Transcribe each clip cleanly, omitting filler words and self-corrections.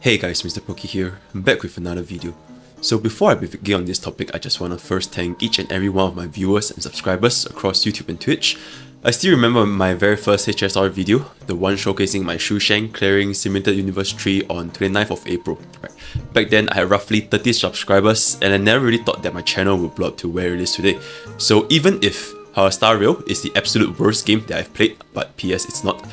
Hey guys, Mr. Poki here, I'm back with another video. So before I begin on this topic, I just want to first thank each and every one of my viewers and subscribers across YouTube and Twitch. I still remember my very first HSR video, the one showcasing my Shushan clearing Simulated Universe 3 on 29th of April. Back then I had roughly 30 subscribers and I never really thought that my channel would blow up to where it is today. So even if Star Rail is the absolute worst game that I've played, but PS it's not,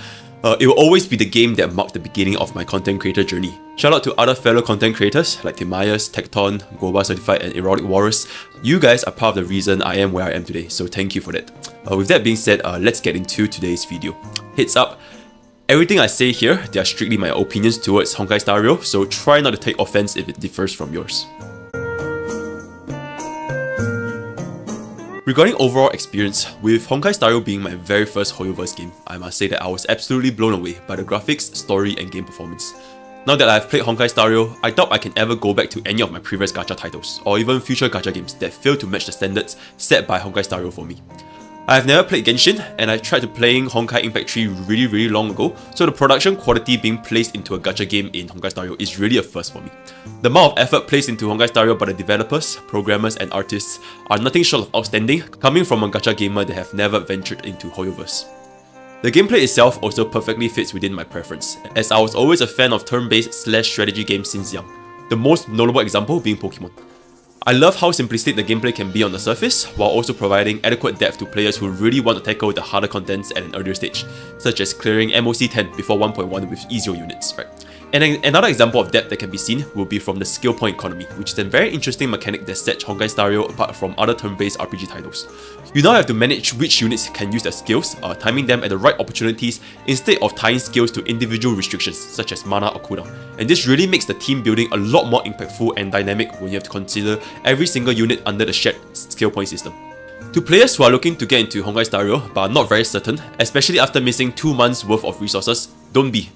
it will always be the game that marked the beginning of my content creator journey. Shout out to other fellow content creators like Timayas, Tecton, Goba Certified and Erotic Warriors. You guys are part of the reason I am where I am today, so thank you for that. With that being said, let's get into today's video. Heads up, everything I say here, they are strictly my opinions towards Honkai Star Rail, so try not to take offense if it differs from yours. Regarding overall experience, with Honkai Star Rail being my very first Hoyoverse game, I must say that I was absolutely blown away by the graphics, story and game performance. Now that I've played Honkai Star Rail, I doubt I can ever go back to any of my previous gacha titles, or even future gacha games that fail to match the standards set by Honkai Star Rail for me. I have never played Genshin, and I tried to playing Honkai Impact 3 really long ago, so the production quality being placed into a gacha game in Honkai Star Rail is really a first for me. The amount of effort placed into Honkai Star Rail by the developers, programmers and artists are nothing short of outstanding, coming from a gacha gamer that have never ventured into Hoyoverse. The gameplay itself also perfectly fits within my preference, as I was always a fan of turn-based strategy games since young, the most notable example being Pokemon. I love how simplistic the gameplay can be on the surface, while also providing adequate depth to players who really want to tackle the harder contents at an earlier stage, such as clearing MOC 10 before 1.1 with easier units, right? And another example of depth that can be seen will be from the skill point economy, which is a very interesting mechanic that sets Honkai Star Rail apart from other turn-based RPG titles. You now have to manage which units can use their skills, timing them at the right opportunities instead of tying skills to individual restrictions such as mana or cooldown. And this really makes the team building a lot more impactful and dynamic when you have to consider every single unit under the shared skill point system. To players who are looking to get into Honkai Star Rail but are not very certain, especially after missing 2 months worth of resources, don't be.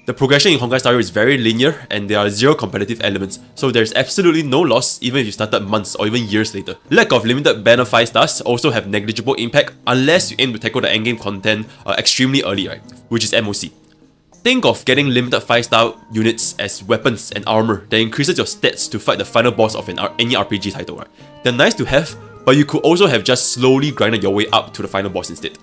The progression in Honkai Star Rail is very linear and there are zero competitive elements, so there's absolutely no loss even if you started months or even years later. Lack of limited banner 5 stars also have negligible impact unless you aim to tackle the endgame content extremely early, right? Which is MOC. Think of getting limited 5-star units as weapons and armor that increases your stats to fight the final boss of any RPG title, right? They're nice to have, but you could also have just slowly grinded your way up to the final boss instead.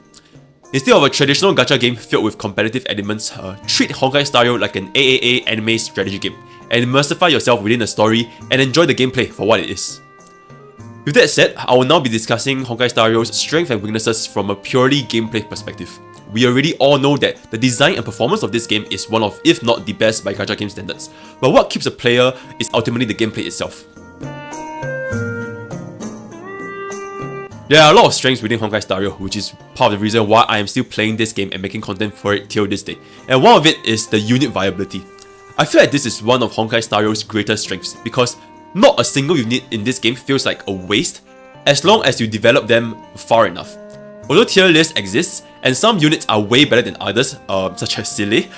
Instead of a traditional gacha game filled with competitive elements, treat Honkai Star Rail like an AAA anime strategy game, and immersify yourself within the story and enjoy the gameplay for what it is. With that said, I will now be discussing Honkai Star Rail's strengths and weaknesses from a purely gameplay perspective. We already all know that the design and performance of this game is one of, if not the best by gacha game standards, but what keeps a player is ultimately the gameplay itself. There are a lot of strengths within Honkai Star Rail, which is part of the reason why I am still playing this game and making content for it till this day. And one of it is the unit viability. I feel like this is one of Honkai Star Rail's greatest strengths, because not a single unit in this game feels like a waste as long as you develop them far enough. Although tier lists exist, and some units are way better than others, such as Silly,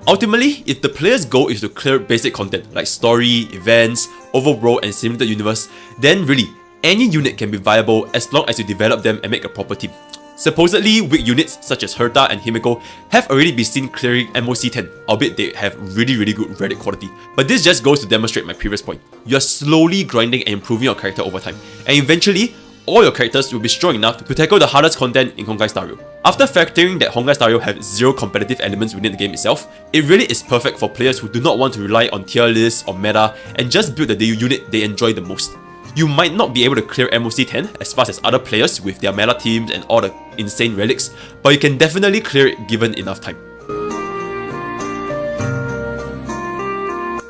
ultimately, if the player's goal is to clear basic content like story, events, overworld and simulated universe, then really, any unit can be viable as long as you develop them and make a proper team. Supposedly, weak units such as Herta and Himeko have already been seen clearing MOC 10, albeit they have really good Reddit quality. But this just goes to demonstrate my previous point. You are slowly grinding and improving your character over time, and eventually, all your characters will be strong enough to tackle the hardest content in Honkai Star Rail. After factoring that Honkai Star Rail have zero competitive elements within the game itself, it really is perfect for players who do not want to rely on tier lists or meta and just build the unit they enjoy the most. You might not be able to clear MOC 10 as fast as other players with their meta teams and all the insane relics, but you can definitely clear it given enough time.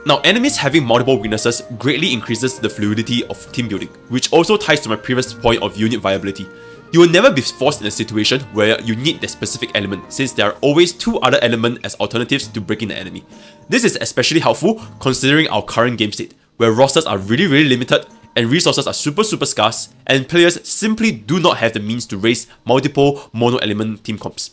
Now, enemies having multiple weaknesses greatly increases the fluidity of team building, which also ties to my previous point of unit viability. You will never be forced in a situation where you need that specific element, since there are always 2 other elements as alternatives to breaking the enemy. This is especially helpful considering our current game state, where rosters are really limited and resources are super scarce, and players simply do not have the means to raise multiple mono-element team comps.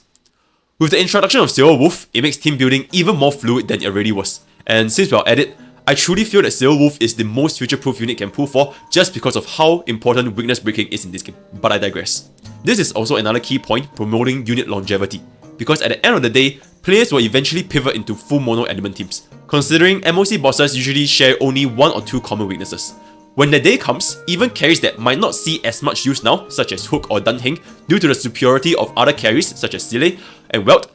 With the introduction of Silver Wolf, it makes team building even more fluid than it already was, and since we're at it, I truly feel that Silver Wolf is the most future-proof unit can pull for just because of how important weakness breaking is in this game, but I digress. This is also another key point promoting unit longevity, because at the end of the day, players will eventually pivot into full mono element teams, considering MOC bosses usually share only 1 or 2 common weaknesses. When the day comes, even carries that might not see as much use now, such as Hook or Dunheng, due to the superiority of other carries such as Sile and Welt,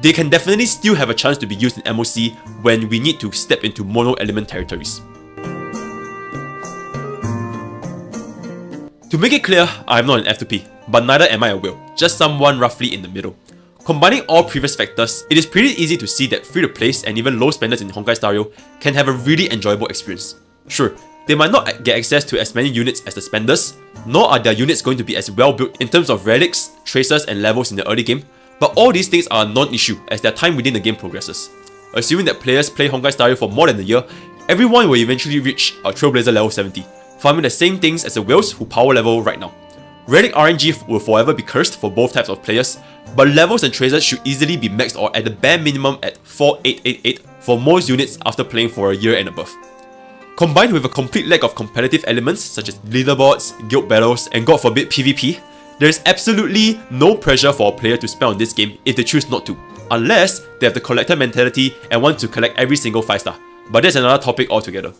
they can definitely still have a chance to be used in MOC when we need to step into mono element territories. To make it clear, I am not an F2P, but neither am I a whale, just someone roughly in the middle. Combining all previous factors, it is pretty easy to see that free-to-plays and even low spenders in Honkai Star Rail can have a really enjoyable experience. Sure, they might not get access to as many units as the spenders, nor are their units going to be as well built in terms of relics, tracers and levels in the early game, but all these things are a non-issue as their time within the game progresses. Assuming that players play Honkai Star Rail for more than a year, everyone will eventually reach a Trailblazer level 70, farming the same things as the whales who power level right now. Relic RNG will forever be cursed for both types of players, but levels and tracers should easily be maxed or at the bare minimum at 4888 for most units after playing for a year and above. Combined with a complete lack of competitive elements such as leaderboards, guild battles, and god forbid PvP, there is absolutely no pressure for a player to spend on this game if they choose not to, unless they have the collector mentality and want to collect every single 5-star, but that's another topic altogether.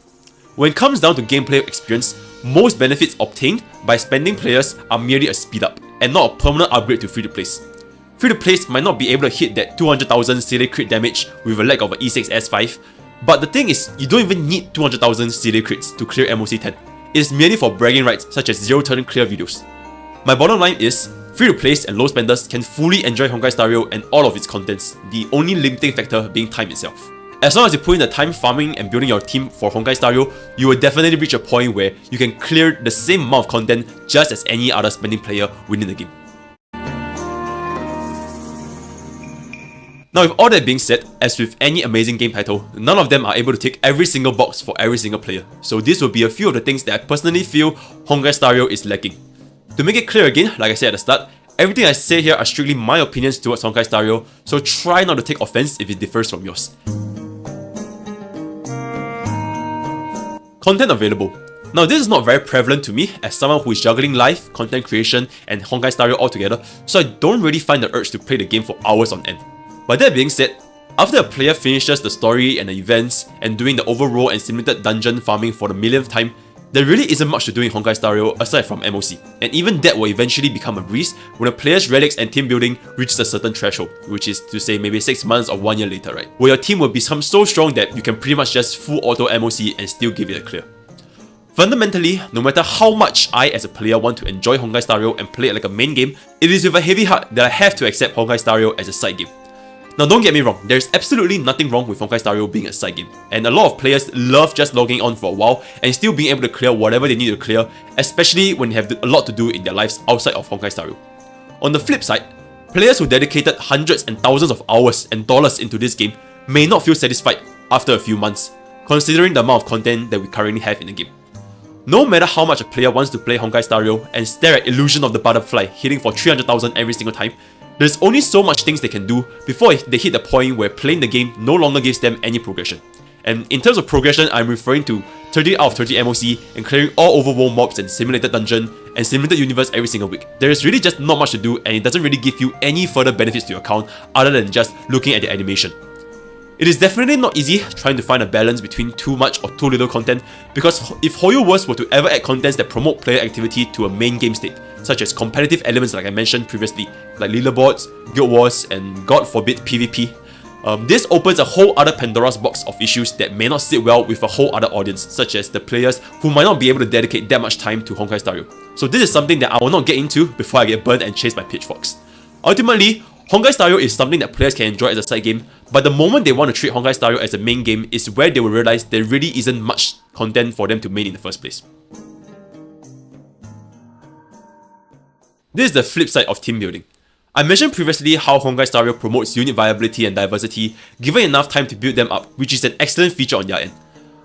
When it comes down to gameplay experience, most benefits obtained by spending players are merely a speed up, and not a permanent upgrade to free-to-plays. Free-to-plays might not be able to hit that 200,000 Sile crit damage with a lack of an E6 S5, but the thing is, you don't even need 200,000 Sile crits to clear MOC 10. It is merely for bragging rights such as 0-turn clear videos. My bottom line is, free-to-plays and low spenders can fully enjoy Honkai Star Rail and all of its contents, the only limiting factor being time itself. As long as you put in the time farming and building your team for Honkai Star Rail, you will definitely reach a point where you can clear the same amount of content just as any other spending player within the game. Now with all that being said, as with any amazing game title, none of them are able to tick every single box for every single player, so this will be a few of the things that I personally feel Honkai Star Rail is lacking. To make it clear again, like I said at the start, everything I say here are strictly my opinions towards Honkai Star Rail, so try not to take offense if it differs from yours. Content available. Now this is not very prevalent to me as someone who is juggling life, content creation and Honkai Star Rail altogether, so I don't really find the urge to play the game for hours on end. But that being said, after a player finishes the story and the events and doing the overworld and simulated dungeon farming for the millionth time, there really isn't much to do in Honkai Star Rail aside from MOC, and even that will eventually become a breeze when a player's relics and team building reaches a certain threshold, which is to say maybe 6 months or 1 year later, right? Where your team will become so strong that you can pretty much just full auto MOC and still give it a clear. Fundamentally, no matter how much I as a player want to enjoy Honkai Star Rail and play it like a main game, it is with a heavy heart that I have to accept Honkai Star Rail as a side game. Now don't get me wrong, there's absolutely nothing wrong with Honkai Star Rail being a side game, and a lot of players love just logging on for a while and still being able to clear whatever they need to clear, especially when they have a lot to do in their lives outside of Honkai Star Rail. On the flip side, players who dedicated hundreds and thousands of hours and dollars into this game may not feel satisfied after a few months, considering the amount of content that we currently have in the game. No matter how much a player wants to play Honkai Star Rail and stare at Illusion of the Butterfly hitting for 300,000 every single time, there's only so much things they can do before they hit the point where playing the game no longer gives them any progression. And in terms of progression, I'm referring to 30 out of 30 MOC and clearing all overworld mobs and simulated dungeon and simulated universe every single week. There is really just not much to do, and it doesn't really give you any further benefits to your account other than just looking at the animation. It is definitely not easy trying to find a balance between too much or too little content, because if HoYoverse were to ever add contents that promote player activity to a main game state, such as competitive elements like I mentioned previously, like leaderboards, guild wars, and god forbid PvP, this opens a whole other Pandora's box of issues that may not sit well with a whole other audience, such as the players who might not be able to dedicate that much time to Honkai Star Rail. So this is something that I will not get into before I get burned and chased by pitchforks. Ultimately, Honkai Star Rail is something that players can enjoy as a side game, but the moment they want to treat Honkai Star Rail as a main game is where they will realize there really isn't much content for them to main in the first place. This is the flip side of team building. I mentioned previously how Honkai Star Rail promotes unit viability and diversity given enough time to build them up, which is an excellent feature on their end.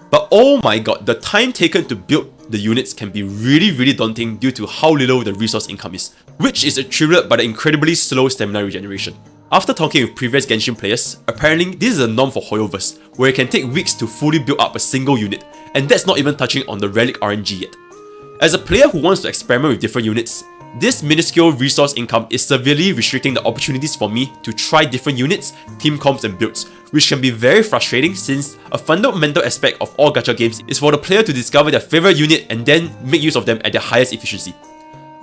But oh my god, the time taken to build the units can be really daunting due to how little the resource income is, which is attributed by the incredibly slow stamina regeneration. After talking with previous Genshin players, apparently this is a norm for HoYoverse, where it can take weeks to fully build up a single unit, and that's not even touching on the relic RNG yet. As a player who wants to experiment with different units, This minuscule resource income is severely restricting the opportunities for me to try different units, team comps and builds, which can be very frustrating since a fundamental aspect of all gacha games is for the player to discover their favorite unit and then make use of them at their highest efficiency.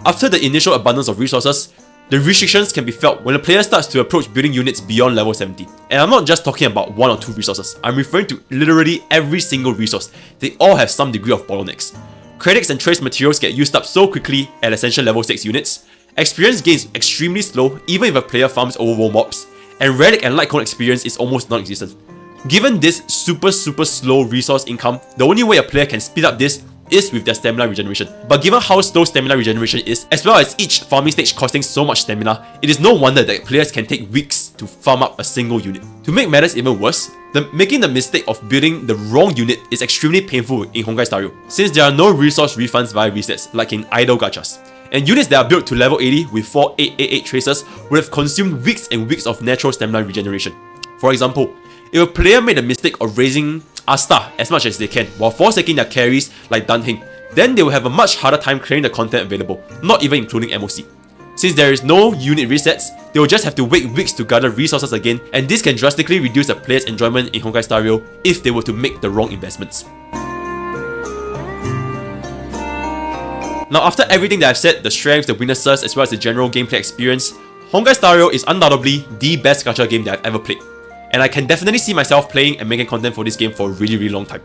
After the initial abundance of resources, the restrictions can be felt when the player starts to approach building units beyond level 70. And I'm not just talking about 1 or 2 resources, I'm referring to literally every single resource. They all have some degree of bottlenecks. Credits and trace materials get used up so quickly at essential level 6 units, experience gains extremely slow even if a player farms overworld mobs, and relic and light cone experience is almost non-existent. Given this super slow resource income, the only way a player can speed up this is with their stamina regeneration. But given how slow stamina regeneration is, as well as each farming stage costing so much stamina, it is no wonder that players can take weeks to farm up a single unit. To make matters even worse, making the mistake of building the wrong unit is extremely painful in Honkai Star Rail, since there are no resource refunds via resets like in idle gachas. And units that are built to level 80 with 4 888 traces would have consumed weeks and weeks of natural stamina regeneration. For example, if a player made the mistake of raising Asta as much as they can while forsaking their carries like Dunhing, then they will have a much harder time clearing the content available, not even including MOC. Since there is no unit resets, they will just have to wait weeks to gather resources again, and this can drastically reduce a player's enjoyment in Honkai Star Rail if they were to make the wrong investments. Now, after everything that I've said, the strengths, the weaknesses, as well as the general gameplay experience, Honkai Star Rail is undoubtedly the best gacha game that I've ever played. And I can definitely see myself playing and making content for this game for a really long time.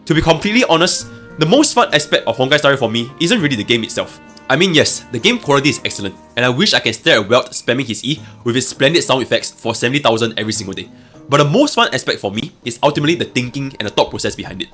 To be completely honest, the most fun aspect of Honkai Star Rail for me isn't really the game itself. I mean, yes, the game quality is excellent, and I wish I can stare at Welt spamming his E with his splendid sound effects for 70,000 every single day. But the most fun aspect for me is ultimately the thinking and the thought process behind it.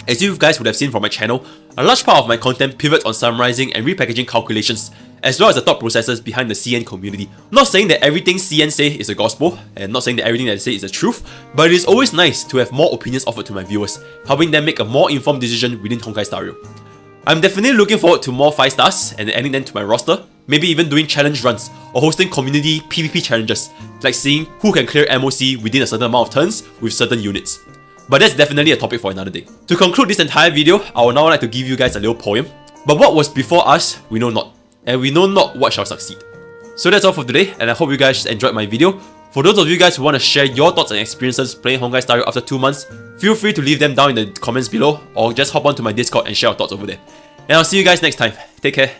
As you guys would have seen from my channel, a large part of my content pivots on summarizing and repackaging calculations, as well as the thought processes behind the CN community. Not saying that everything CN say is the gospel, and not saying that everything that they say is the truth, but it is always nice to have more opinions offered to my viewers, helping them make a more informed decision within Honkai Star Rail. I'm definitely looking forward to more 5 stars and adding them to my roster, maybe even doing challenge runs or hosting community PvP challenges, like seeing who can clear MOC within a certain amount of turns with certain units. But that's definitely a topic for another day. To conclude this entire video, I would now like to give you guys a little poem. But what was before us, we know not, and we know not what shall succeed. So that's all for today, and I hope you guys enjoyed my video. For those of you guys who want to share your thoughts and experiences playing Honkai Star Rail after 2 months, feel free to leave them down in the comments below, or just hop onto my Discord and share your thoughts over there. And I'll see you guys next time. Take care.